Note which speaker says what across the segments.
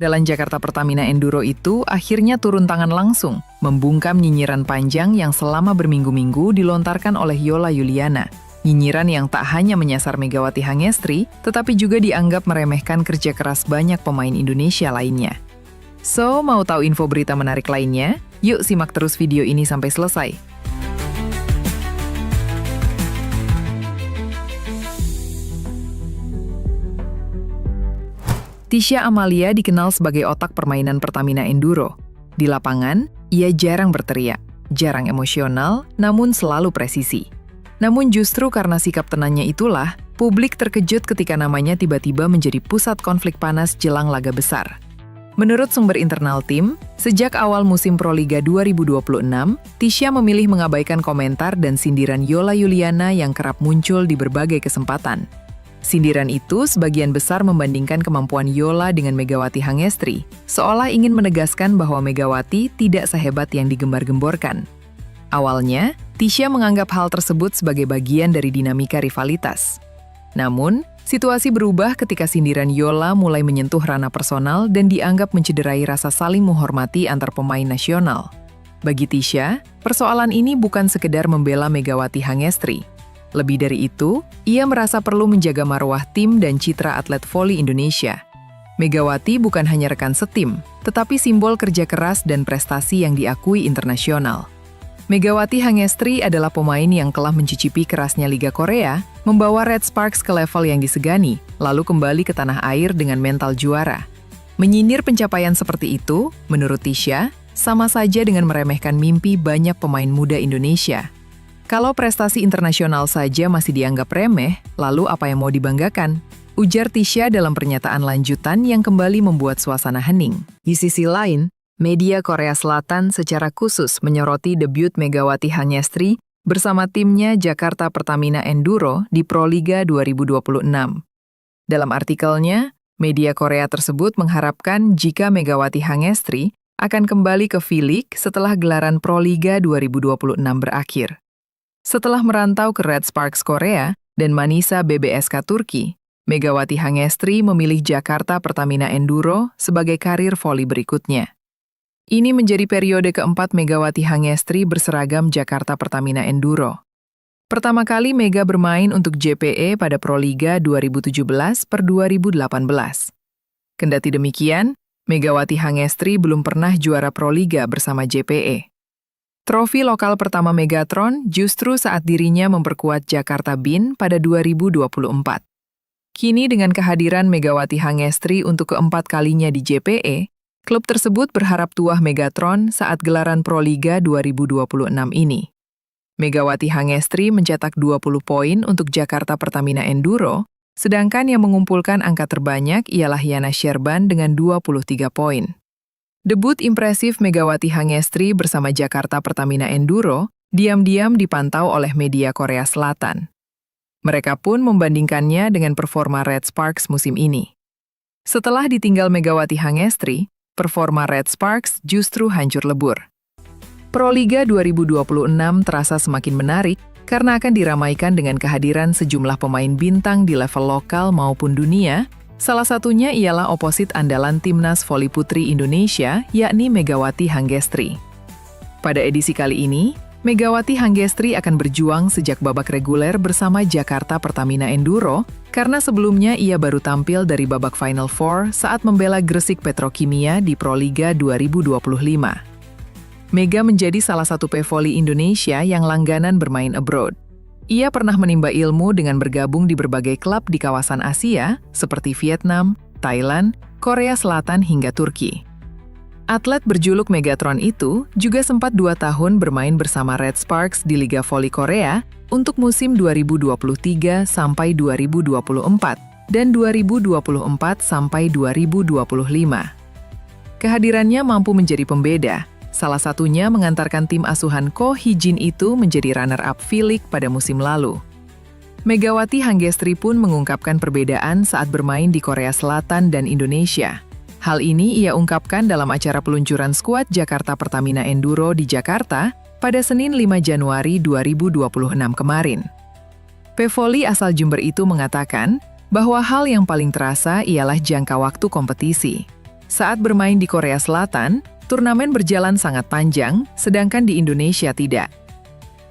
Speaker 1: Dalam Jakarta Pertamina Enduro itu akhirnya turun tangan langsung, membungkam nyinyiran panjang yang selama berminggu-minggu dilontarkan oleh Yola Yuliana. Nyinyiran yang tak hanya menyasar Megawati Hangestri, tetapi juga dianggap meremehkan kerja keras banyak pemain Indonesia lainnya. So, mau tahu info berita menarik lainnya? Yuk simak terus video ini sampai selesai. Tisha Amalia dikenal sebagai otak permainan Pertamina Enduro. Di lapangan, ia jarang berteriak, jarang emosional, namun selalu presisi. Namun justru karena sikap tenangnya itulah, publik terkejut ketika namanya tiba-tiba menjadi pusat konflik panas jelang laga besar. Menurut sumber internal tim, sejak awal musim Proliga 2026, Tisha memilih mengabaikan komentar dan sindiran Yola Yuliana yang kerap muncul di berbagai kesempatan. Sindiran itu sebagian besar membandingkan kemampuan Yola dengan Megawati Hangestri, seolah ingin menegaskan bahwa Megawati tidak sehebat yang digembar-gemborkan. Awalnya, Tisha menganggap hal tersebut sebagai bagian dari dinamika rivalitas. Namun, situasi berubah ketika sindiran Yola mulai menyentuh ranah personal dan dianggap mencederai rasa saling menghormati antar pemain nasional. Bagi Tisha, persoalan ini bukan sekedar membela Megawati Hangestri. Lebih dari itu, ia merasa perlu menjaga marwah tim dan citra atlet voli Indonesia. Megawati bukan hanya rekan setim, tetapi simbol kerja keras dan prestasi yang diakui internasional. Megawati Hangestri adalah pemain yang telah mencicipi kerasnya Liga Korea, membawa Red Sparks ke level yang disegani, lalu kembali ke tanah air dengan mental juara. Menyindir pencapaian seperti itu, menurut Tisha, sama saja dengan meremehkan mimpi banyak pemain muda Indonesia. Kalau prestasi internasional saja masih dianggap remeh, lalu apa yang mau dibanggakan? Ujar Tisha dalam pernyataan lanjutan yang kembali membuat suasana hening. Di sisi lain, media Korea Selatan secara khusus menyoroti debut Megawati Hangestri bersama timnya Jakarta Pertamina Enduro di Proliga 2026. Dalam artikelnya, media Korea tersebut mengharapkan jika Megawati Hangestri akan kembali ke V-League setelah gelaran Proliga 2026 berakhir. Setelah merantau ke Red Sparks Korea dan Manisa BBSK Turki, Megawati Hangestri memilih Jakarta Pertamina Enduro sebagai karir voli berikutnya. Ini menjadi periode keempat Megawati Hangestri berseragam Jakarta Pertamina Enduro. Pertama kali Mega bermain untuk JPE pada Proliga 2017 per 2018. Kendati demikian, Megawati Hangestri belum pernah juara Proliga bersama JPE. Trofi lokal pertama Megatron justru saat dirinya memperkuat Jakarta BIN pada 2024. Kini dengan kehadiran Megawati Hangestri untuk keempat kalinya di JPE, klub tersebut berharap tuah Megatron saat gelaran Proliga 2026 ini. Megawati Hangestri mencetak 20 poin untuk Jakarta Pertamina Enduro, sedangkan yang mengumpulkan angka terbanyak ialah Yana Sherban dengan 23 poin. Debut impresif Megawati Hangestri bersama Jakarta Pertamina Enduro diam-diam dipantau oleh media Korea Selatan. Mereka pun membandingkannya dengan performa Red Sparks musim ini. Setelah ditinggal Megawati Hangestri, performa Red Sparks justru hancur lebur. Proliga 2026 terasa semakin menarik karena akan diramaikan dengan kehadiran sejumlah pemain bintang di level lokal maupun dunia. Salah satunya ialah oposit andalan Timnas Voli Putri Indonesia, yakni Megawati Hangestri. Pada edisi kali ini, Megawati Hangestri akan berjuang sejak babak reguler bersama Jakarta Pertamina Enduro, karena sebelumnya ia baru tampil dari babak Final Four saat membela Gresik Petrokimia di Proliga 2025. Mega menjadi salah satu pevoli Indonesia yang langganan bermain abroad. Ia pernah menimba ilmu dengan bergabung di berbagai klub di kawasan Asia, seperti Vietnam, Thailand, Korea Selatan hingga Turki. Atlet berjuluk Megatron itu juga sempat 2 tahun bermain bersama Red Sparks di Liga Voli Korea untuk musim 2023 sampai 2024 dan 2024 sampai 2025. Kehadirannya mampu menjadi pembeda. Salah satunya mengantarkan tim asuhan Ko Hee-jin itu menjadi runner-up V-League pada musim lalu. Megawati Hangestri pun mengungkapkan perbedaan saat bermain di Korea Selatan dan Indonesia. Hal ini ia ungkapkan dalam acara peluncuran skuad Jakarta Pertamina Enduro di Jakarta pada Senin 5 Januari 2026 kemarin. Pevoli asal Jember itu mengatakan bahwa hal yang paling terasa ialah jangka waktu kompetisi. Saat bermain di Korea Selatan, turnamen berjalan sangat panjang, sedangkan di Indonesia tidak.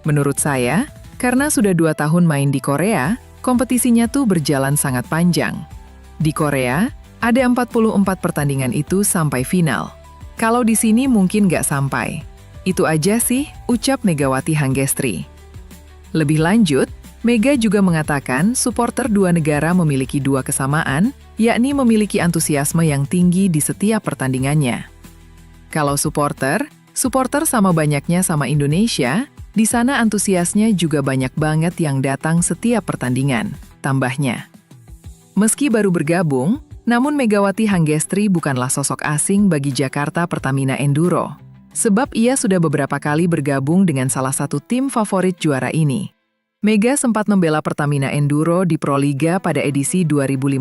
Speaker 1: Menurut saya, karena sudah 2 tahun main di Korea, kompetisinya tuh berjalan sangat panjang. Di Korea, ada 44 pertandingan itu sampai final. Kalau di sini mungkin nggak sampai. Itu aja sih, ucap Megawati Hanggestri. Lebih lanjut, Mega juga mengatakan supporter dua negara memiliki 2 kesamaan, yakni memiliki antusiasme yang tinggi di setiap pertandingannya. Kalau supporter sama banyaknya sama Indonesia, di sana antusiasnya juga banyak banget yang datang setiap pertandingan, tambahnya. Meski baru bergabung, namun Megawati Hanggestri bukanlah sosok asing bagi Jakarta Pertamina Enduro, sebab ia sudah beberapa kali bergabung dengan salah satu tim favorit juara ini. Mega sempat membela Pertamina Enduro di Proliga pada edisi 2015,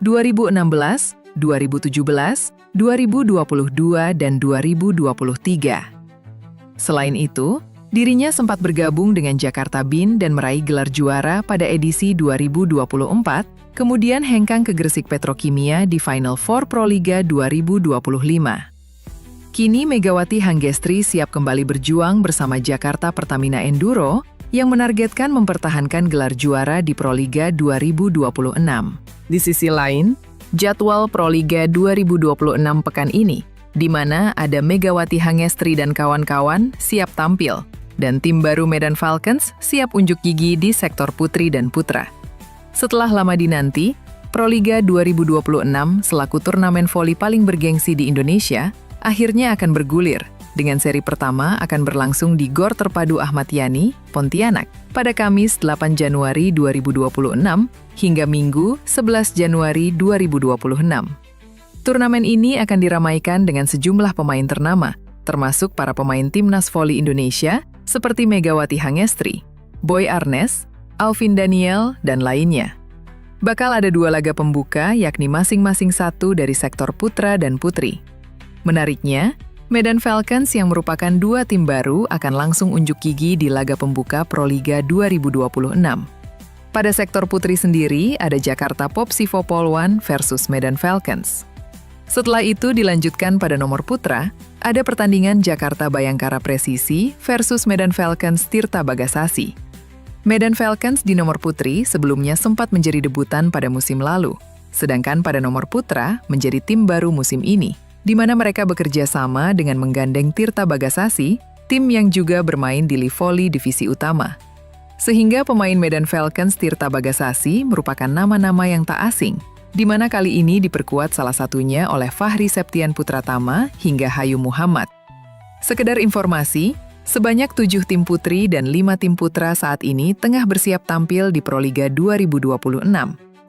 Speaker 1: 2016, 2017, 2022, dan 2023. Selain itu, dirinya sempat bergabung dengan Jakarta Bin dan meraih gelar juara pada edisi 2024, kemudian hengkang ke Gresik Petrokimia di Final Four Proliga 2025. Kini Megawati Hanggestri siap kembali berjuang bersama Jakarta Pertamina Enduro yang menargetkan mempertahankan gelar juara di Proliga 2026. Di sisi lain, jadwal Proliga 2026 pekan ini, di mana ada Megawati Hanggestri dan kawan-kawan siap tampil, dan tim baru Medan Falcons siap unjuk gigi di sektor putri dan putra. Setelah lama dinanti, Proliga 2026 selaku turnamen voli paling bergengsi di Indonesia, akhirnya akan bergulir, dengan seri pertama akan berlangsung di Gor Terpadu Ahmad Yani, Pontianak, pada Kamis 8 Januari 2026 hingga Minggu 11 Januari 2026. Turnamen ini akan diramaikan dengan sejumlah pemain ternama, termasuk para pemain timnas voli Indonesia seperti Megawati Hanggestri, Boy Arnes, Alvin Daniel, dan lainnya. Bakal ada 2 laga pembuka, yakni masing-masing satu dari sektor putra dan putri. Menariknya, Medan Falcons yang merupakan 2 tim baru akan langsung unjuk gigi di laga pembuka Proliga 2026. Pada sektor putri sendiri, ada Jakarta Popsivo Polwan versus Medan Falcons. Setelah itu dilanjutkan pada nomor putra, ada pertandingan Jakarta Bayangkara Presisi versus Medan Falcons Tirta Bagasasi. Medan Falcons di nomor putri sebelumnya sempat menjadi debutan pada musim lalu, sedangkan pada nomor putra menjadi tim baru musim ini, di mana mereka bekerja sama dengan menggandeng Tirta Bagasasi, tim yang juga bermain di Live Volley Divisi Utama. Sehingga pemain Medan Falcons Tirta Bagasasi merupakan nama-nama yang tak asing, di mana kali ini diperkuat salah satunya oleh Fahri Septian Putratama hingga Hayu Muhammad. Sekedar informasi, sebanyak 7 tim putri dan 5 tim putra saat ini tengah bersiap tampil di Proliga 2026,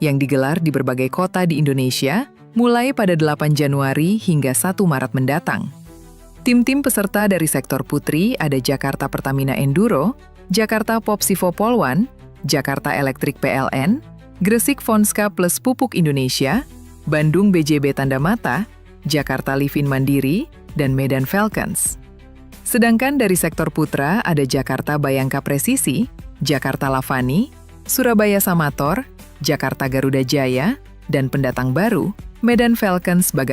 Speaker 1: yang digelar di berbagai kota di Indonesia, mulai pada 8 Januari hingga 1 Maret mendatang. Tim-tim peserta dari sektor putri ada Jakarta Pertamina Enduro, Jakarta Popsivo Polwan, Jakarta Elektrik PLN, Gresik Fonska plus Pupuk Indonesia, Bandung BJB Tanda Mata, Jakarta Livin Mandiri, dan Medan Falcons. Sedangkan dari sektor putra ada Jakarta Bayangka Presisi, Jakarta Lavani, Surabaya Samator, Jakarta Garuda Jaya, dan pendatang baru, Medan Falcons Bagasasi.